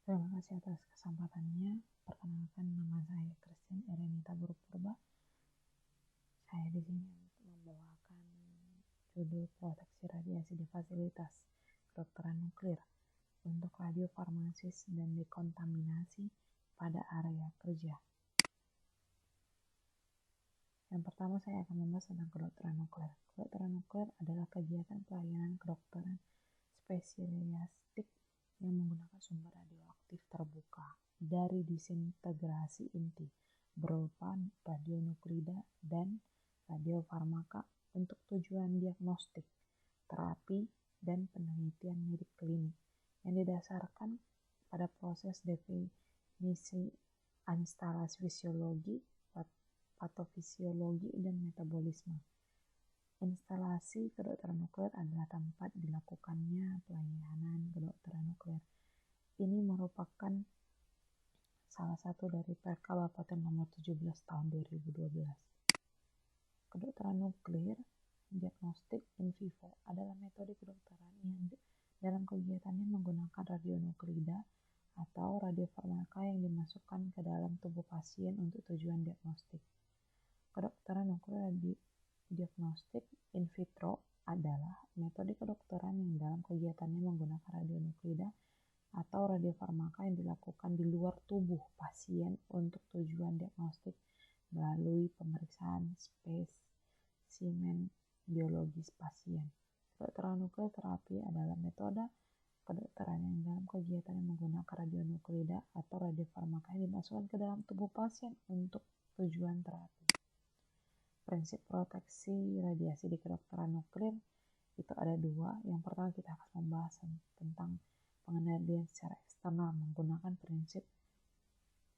Terima kasih atas kesempatannya. Perkenalkan, nama saya Christian Erenita Burupurba. Saya di sini untuk membawakan judul proteksi radiasi di fasilitas kedokteran nuklir untuk radiofarmasis dan dekontaminasi pada area kerja. Yang pertama, saya akan membahas tentang kedokteran nuklir. Kedokteran nuklir adalah kegiatan pelayanan kedokteran spesialistik yang menggunakan sumber radioaktif terbuka dari disintegrasi inti berupa radionuklida dan radiofarmaka untuk tujuan diagnostik, terapi, dan penelitian medik klinik yang didasarkan pada proses definisi instalasi fisiologi, patofisiologi, dan metabolisme. Instalasi kedokteran nuklir adalah tempat dilakukannya pelayanan kedokteran nuklir. Ini merupakan salah satu dari Perka Bapeten nomor 17 tahun 2012. Kedokteran nuklir diagnostik in vivo adalah metode kedokteran yang dalam kegiatannya menggunakan radionuklida atau radiofarmaka yang dimasukkan ke dalam tubuh pasien untuk tujuan diagnostik. Kedokteran nuklir diagnostik in vitro adalah metode kedokteran yang dalam kegiatannya menggunakan radionuklida atau radiofarmaka yang dilakukan di luar tubuh pasien untuk tujuan diagnostik melalui pemeriksaan spesimen biologis pasien. Kedokteran nuklir terapi adalah metode kedokteran yang dalam kegiatannya menggunakan radionuklida atau radiofarmaka yang dimasukkan ke dalam tubuh pasien untuk tujuan terapi. Prinsip proteksi radiasi di kedokteran nuklir itu ada dua. Yang pertama, kita akan membahas tentang pengendalian secara eksternal menggunakan prinsip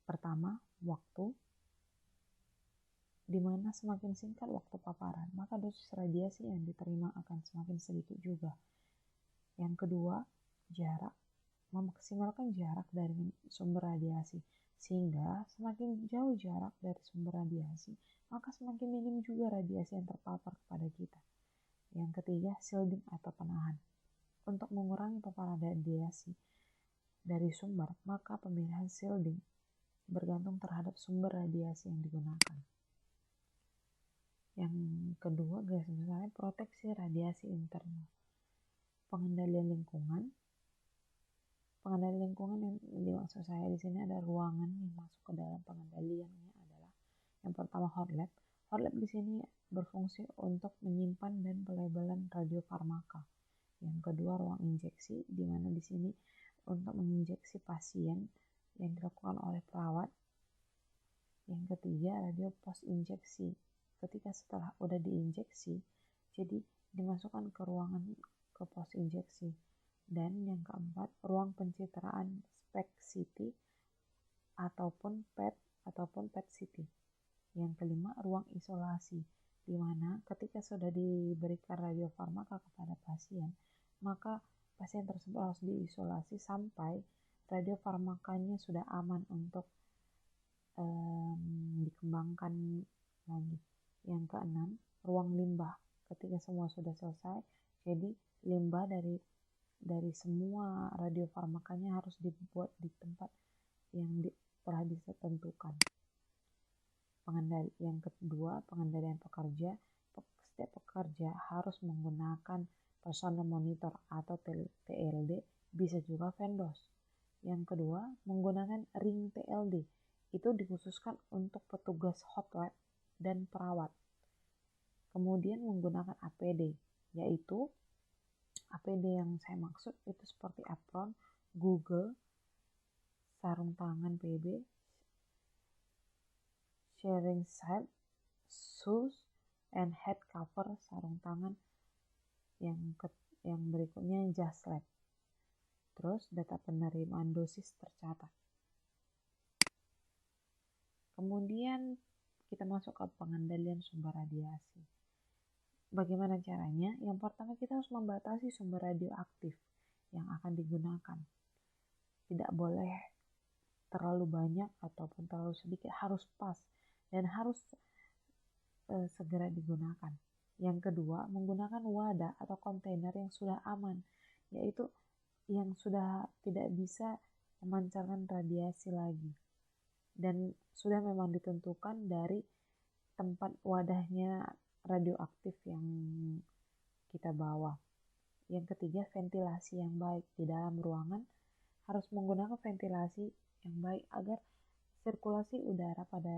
pertama, waktu, di mana semakin singkat waktu paparan, maka dosis radiasi yang diterima akan semakin sedikit juga. Yang kedua, jarak, memaksimalkan jarak dari sumber radiasi, sehingga semakin jauh jarak dari sumber radiasi, maka semakin minim juga radiasi yang terpapar kepada kita. Yang ketiga, shielding atau penahan. Untuk mengurangi paparan radiasi dari sumber, maka pemilihan shielding bergantung terhadap sumber radiasi yang digunakan. Yang kedua, garis besarnya proteksi radiasi internal. Pengendalian lingkungan. Pengendalian lingkungan yang dimaksud saya di sini ada ruangan yang masuk ke dalam pengendaliannya adalah yang pertama hot lab. Hot lab di sini berfungsi untuk menyimpan dan pelabelan radiofarmaka. Yang kedua ruang injeksi, di mana di sini untuk menginjeksi pasien yang dilakukan oleh perawat. Yang ketiga radio post injeksi. Ketika setelah udah diinjeksi, jadi dimasukkan ke ruangan ke pos injeksi. Dan yang keempat, ruang pencitraan SPECT CT ataupun PET CT. Yang kelima, ruang isolasi, di mana ketika sudah diberikan radiofarmaka kepada pasien, maka pasien tersebut harus diisolasi sampai radiofarmakanya sudah aman untuk dikembangkan lagi. Yang keenam, ruang limbah. Ketika semua sudah selesai, jadi limbah dari semua radiofarmakanya harus dibuat di tempat yang telah ditentukan. Yang kedua, pengendalian pekerja. Setiap pekerja harus menggunakan personal monitor atau TLD, bisa juga Vendos. Yang kedua, menggunakan ring TLD. Itu dikhususkan untuk petugas hot lab dan perawat. Kemudian menggunakan APD, yaitu APD yang saya maksud itu seperti apron, Google, sarung tangan PB, sharing set, shoes, and head cover sarung tangan. Yang berikutnya just lab. Terus data penerimaan dosis tercatat. Kemudian kita masuk ke pengendalian sumber radiasi. Bagaimana caranya? Yang pertama, kita harus membatasi sumber radioaktif yang akan digunakan. Tidak boleh terlalu banyak ataupun terlalu sedikit, harus pas dan harus segera digunakan. Yang kedua, menggunakan wadah atau kontainer yang sudah aman, yaitu yang sudah tidak bisa memancarkan radiasi lagi. Dan sudah memang ditentukan dari tempat wadahnya radioaktif yang kita bawa. Yang ketiga, ventilasi yang baik. Di dalam ruangan harus menggunakan ventilasi yang baik agar sirkulasi udara pada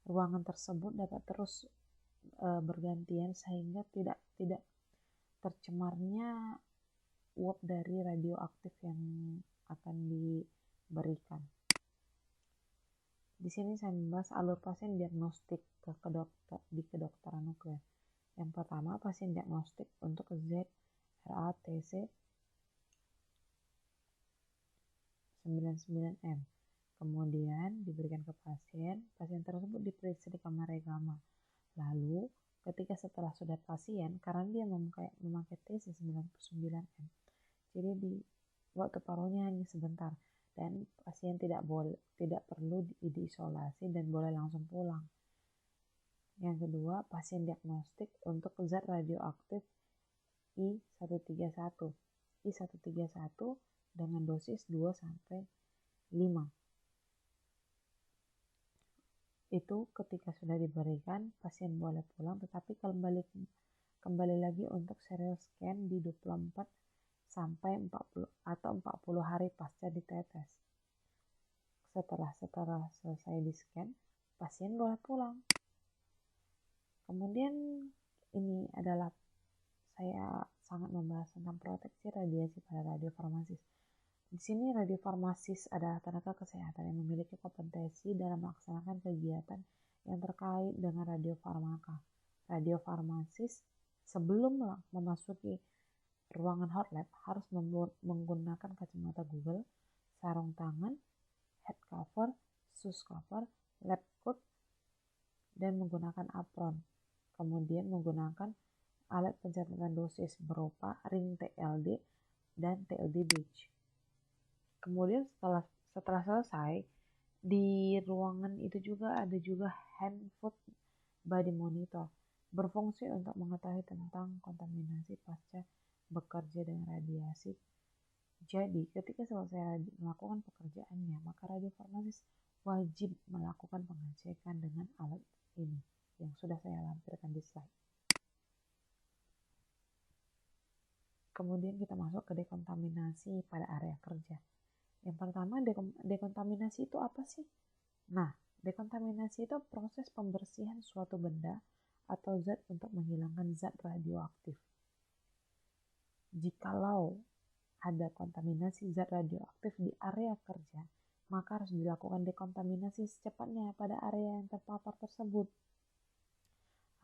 ruangan tersebut dapat terus bergantian sehingga tidak tercemarnya uap dari radioaktif yang akan diberikan. Di sini saya membahas alur pasien diagnostik di kedokteran nuklir. Yang pertama, pasien diagnostik untuk ZRATC 99M. Kemudian diberikan ke pasien tersebut diperiksa di kamar regama. Lalu ketika setelah sudah pasien, karena dia memakai TC 99M, jadi di waktu paruhnya hanya sebentar dan pasien tidak perlu diisolasi dan boleh langsung pulang. Yang kedua, pasien diagnostik untuk zat radioaktif I131 dengan dosis 2-5. Itu ketika sudah diberikan, pasien boleh pulang, tetapi kembali lagi untuk serial scan di 24 sampai 40 atau 40 hari pasca ditetes. Setelah selesai di scan, pasien boleh pulang. Kemudian ini adalah saya sangat membahas tentang proteksi radiasi pada radiofarmasis. Di sini radiofarmasis adalah tenaga kesehatan yang memiliki kompetensi dalam melaksanakan kegiatan yang terkait dengan radiofarmaka. Radiofarmasis sebelum memasuki ruangan hot lab harus menggunakan kacamata Google, sarung tangan, head cover, shoes cover, lab coat, dan menggunakan apron. Kemudian menggunakan alat pencatatan dosis berupa ring TLD dan TLD badge. Kemudian setelah selesai, di ruangan itu ada juga hand foot body monitor, berfungsi untuk mengetahui tentang kontaminasi pasca bekerja dengan radiasi. Jadi ketika selesai melakukan pekerjaannya, maka radiofarmasis wajib melakukan pengecekan dengan alat ini yang sudah saya lampirkan di slide. Kemudian kita masuk ke dekontaminasi pada area kerja. Yang pertama, dekontaminasi itu apa sih? Nah, dekontaminasi itu proses pembersihan suatu benda atau zat untuk menghilangkan zat radioaktif. Jikalau ada kontaminasi zat radioaktif di area kerja, maka harus dilakukan dekontaminasi secepatnya pada area yang terpapar tersebut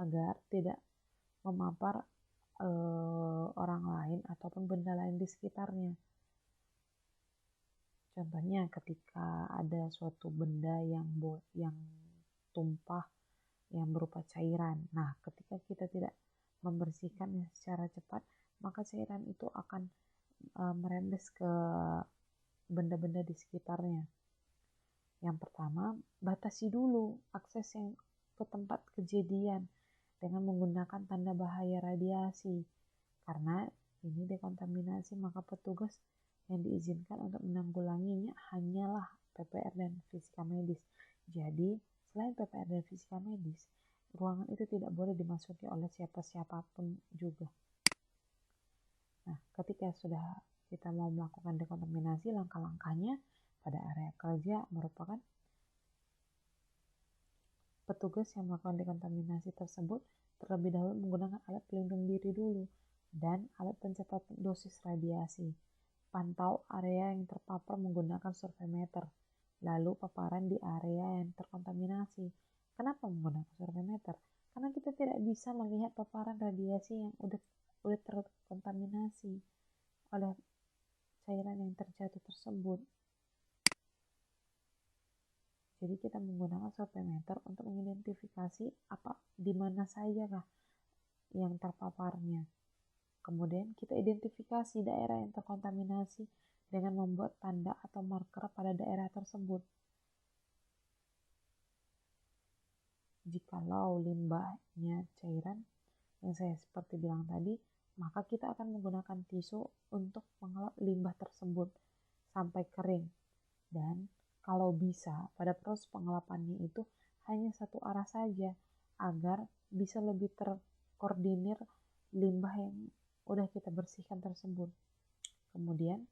agar tidak memapar orang lain ataupun benda lain di sekitarnya. Contohnya ketika ada suatu benda yang tumpah yang berupa cairan. Nah, ketika kita tidak membersihkannya secara cepat, maka cairan itu akan merembes ke benda-benda di sekitarnya. Yang pertama, batasi dulu akses yang ke tempat kejadian dengan menggunakan tanda bahaya radiasi. Karena ini dekontaminasi, maka petugas yang diizinkan untuk menanggulanginya hanyalah PPR dan fisika medis. Jadi, selain PPR dan fisika medis, ruangan itu tidak boleh dimasuki oleh siapapun juga. Nah, ketika sudah kita mau melakukan dekontaminasi, langkah-langkahnya pada area kerja merupakan petugas yang melakukan dekontaminasi tersebut terlebih dahulu menggunakan alat pelindung diri dulu dan alat pencatat dosis radiasi. Pantau area yang terpapar menggunakan surveimeter, lalu paparan di area yang terkontaminasi. Kenapa menggunakan surveimeter? Karena kita tidak bisa melihat paparan radiasi yang udah terkontaminasi oleh cairan yang terjatuh tersebut. Jadi kita menggunakan surveimeter untuk mengidentifikasi di mana saja yang terpaparnya. Kemudian kita identifikasi daerah yang terkontaminasi dengan membuat tanda atau marker pada daerah tersebut. Jikalau limbahnya cairan, yang saya seperti bilang tadi, maka kita akan menggunakan tisu untuk mengelap limbah tersebut sampai kering. Dan kalau bisa pada proses pengelapannya itu hanya satu arah saja agar bisa lebih terkoordinir limbah yang udah kita bersihkan tersebut. Kemudian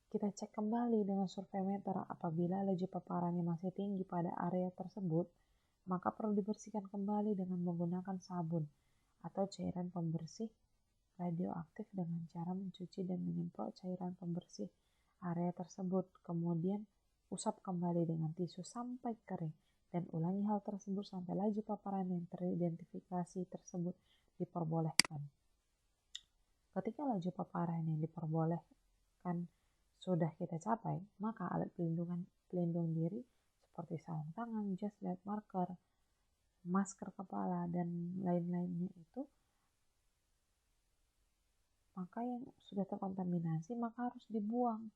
kita cek kembali dengan surveimeter. Apabila laju paparannya masih tinggi pada area tersebut, maka perlu dibersihkan kembali dengan menggunakan sabun atau cairan pembersih radioaktif dengan cara mencuci dan menyemprot cairan pembersih area tersebut. Kemudian usap kembali dengan tisu sampai kering dan ulangi hal tersebut sampai laju paparan yang teridentifikasi tersebut diperbolehkan. Ketika laju paparan yang diperbolehkan sudah kita capai, maka alat pelindung diri seperti sarung tangan, jas lab marker, masker kepala, dan lain-lainnya itu, maka yang sudah terkontaminasi maka harus dibuang.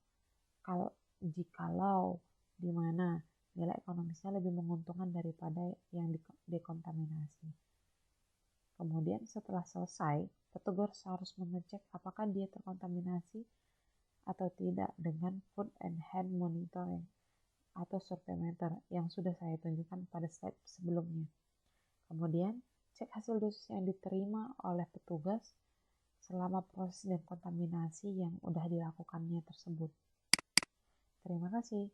Jikalau di mana nilai ekonomisnya lebih menguntungkan daripada yang dekontaminasi. Kemudian setelah selesai, petugas harus mengecek apakah dia terkontaminasi atau tidak dengan food and hand monitoring atau surveimeter yang sudah saya tunjukkan pada slide sebelumnya. Kemudian, cek hasil dosis yang diterima oleh petugas selama proses dekontaminasi yang sudah dilakukannya tersebut. Terima kasih.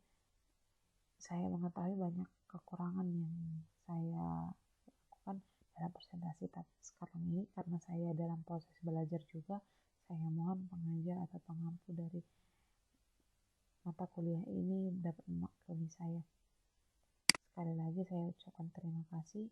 Saya mengetahui banyak kekurangan yang saya lakukan dalam presentasi sekarang ini karena saya dalam proses belajar juga. Saya mohon pengajar atau pengampu dari mata kuliah ini dapat memaklumi saya. Sekali lagi saya ucapkan terima kasih.